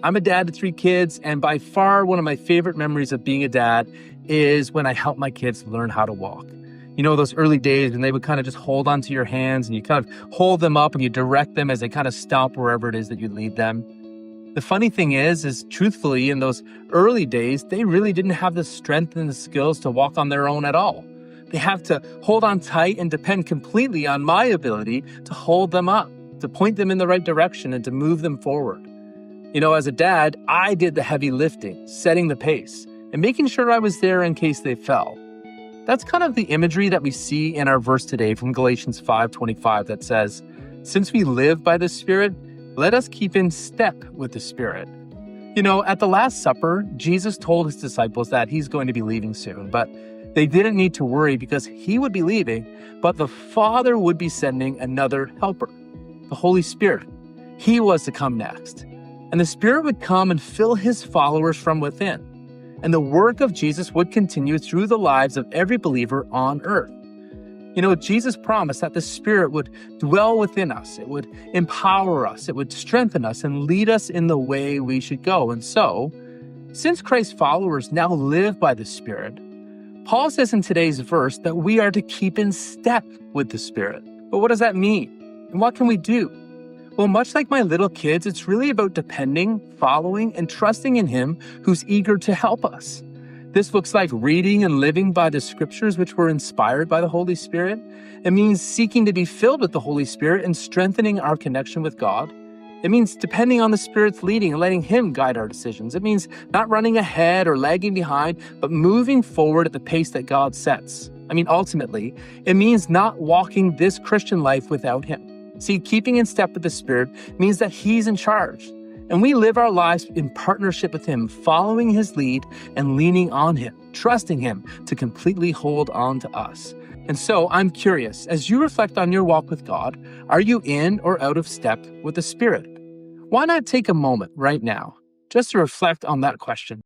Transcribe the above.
I'm a dad to 3 kids, and by far one of my favorite memories of being a dad is when I helped my kids learn how to walk. You know, those early days when they would kind of just hold onto your hands and you kind of hold them up and you direct them as they kind of stomp wherever it is that you lead them. The funny thing is truthfully, in those early days, they really didn't have the strength and the skills to walk on their own at all. They have to hold on tight and depend completely on my ability to hold them up, to point them in the right direction and to move them forward. You know, as a dad, I did the heavy lifting, setting the pace, and making sure I was there in case they fell. That's kind of the imagery that we see in our verse today from Galatians 5:25 that says, "Since we live by the Spirit, let us keep in step with the Spirit." You know, at the Last Supper, Jesus told his disciples that he's going to be leaving soon, but they didn't need to worry because he would be leaving, but the Father would be sending another helper, the Holy Spirit. He was to come next. And the Spirit would come and fill his followers from within. And the work of Jesus would continue through the lives of every believer on earth. You know, Jesus promised that the Spirit would dwell within us. It would empower us. It would strengthen us and lead us in the way we should go. And so, since Christ's followers now live by the Spirit, Paul says in today's verse that we are to keep in step with the Spirit. But what does that mean? And what can we do? Well, much like my little kids, it's really about depending, following, and trusting in him who's eager to help us. This looks like reading and living by the scriptures which were inspired by the Holy Spirit. It means seeking to be filled with the Holy Spirit and strengthening our connection with God. It means depending on the Spirit's leading and letting him guide our decisions. It means not running ahead or lagging behind, but moving forward at the pace that God sets. Ultimately, it means not walking this Christian life without him. See, keeping in step with the Spirit means that he's in charge, and we live our lives in partnership with him, following his lead and leaning on him, trusting him to completely hold on to us. And so I'm curious, as you reflect on your walk with God, are you in or out of step with the Spirit? Why not take a moment right now just to reflect on that question?